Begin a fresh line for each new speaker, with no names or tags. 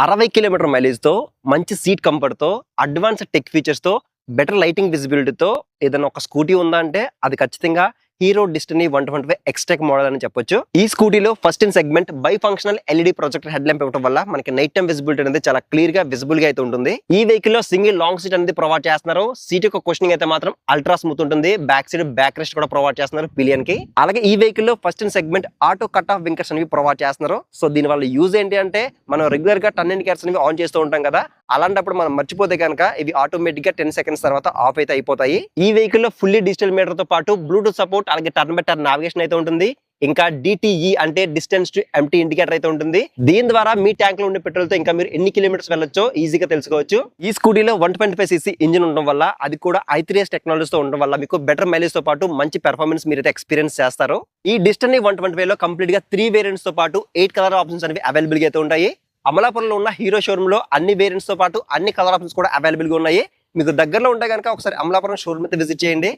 60 kilometre mileage తో మంచి seat comfort తో అడ్వాన్స్డ్ టెక్ ఫీచర్స్ తో బెటర్ లైటింగ్ విజిబిలిటీతో ఏదైనా ఒక స్కూటీ ఉందా అంటే అది ఖచ్చితంగా హీరో డిస్టినీ 125 ఎక్స్టెక్ మోడల్ అని చెప్పొచ్చు. ఈ స్కూటీలో first in segment bi functional LED projector head lamp ఇవ్వడం వల్ల మనకి నైట్ టైం విజిబిలిటీ అనేది చాలా క్లియర్ గా విజిబుల్ గా అయితే ఉంటుంది. ఈ వెహికల్ లో సింగిల్ లాంగ్ సీట్ అనేది ప్రొవైడ్ చేస్తున్నారు. సీట్ యొక్క క్వశ్చనింగ్ అయితే మాత్రం అల్ట్రా స్మూత్ ఉంటుంది. బ్యాక్ సైడ్ బ్యాక్ రెస్ట్ కూడా ప్రొవైడ్ చేస్తున్నారు పిలియన్ కి. అలాగే ఈ వెహికల్ లో first in segment auto cut off winkers అనేవి ప్రొవైడ్ చేస్తున్నారు. సో దీని వల్ల యూజ్ ఏంటి అంటే మనం రెగ్యులర్ గా టర్న్ ఇండికేటర్స్ అనేవి ఆన్ చేస్తూ ఉంటాం కదా, అలాంటప్పుడు మనం మర్చిపోతే కనుక ఇవి ఆటోమేటిక్ గా 10 సెకండ్స్ తర్వాత ఆఫ్ అయితే అయిపోతాయి. ఈ వెహికల్ లో ఫుల్లీ డిజిటల్ మీటర్ తో పాటు బ్లూటూత్ సపోర్ట్ అలాగే టర్న్ బై టర్న్ నావిగేషన్ అయితే ఉంటుంది. ఇంకా డిటిఈ అంటే డిస్టెన్స్ టు ఎంటీ ఇండికేటర్ అయితే ఉంటుంది. దీని ద్వారా మీ ట్యాంక్ లో ఉండే పెట్రోల్ తో ఇంకా మీరు ఎన్ని కిలోమీటర్స్ వెళ్ళొచ్చో ఈజీగా తెలుసుకోవచ్చు. ఈ స్కూటీలో 125 cc ఇంజిన్ ఉండడం వల్ల అది కూడా i3s టెక్నాలజీస్ తో ఉండడం వల్ల మీకు బెటర్ మైలేజ్ తో పాటు మంచి పెర్ఫార్మెన్స్ మీరైతే ఎక్స్పీరియన్స్ చేస్తారు. ఈ డిస్టనీ 125 లో కంప్లీట్ గా 3 వేరియంట్స్ తో పాటు 8 కలర్ ఆప్షన్స్ అనేవి అవైలబుల్ గా అయితే ఉంటాయి. అమలాపురంలో ఉన్న హీరో షోరూమ్ లో అన్ని వేరియంట్స్ తో పాటు అన్ని కలర్ ఆప్షన్స్ కూడా అవైలబుల్ గా ఉన్నాయి. మీకు దగ్గరలో ఉంటే కనుక ఒకసారి అమలాపురం షోరూమ్ అయితే విజిట్ చేయండి.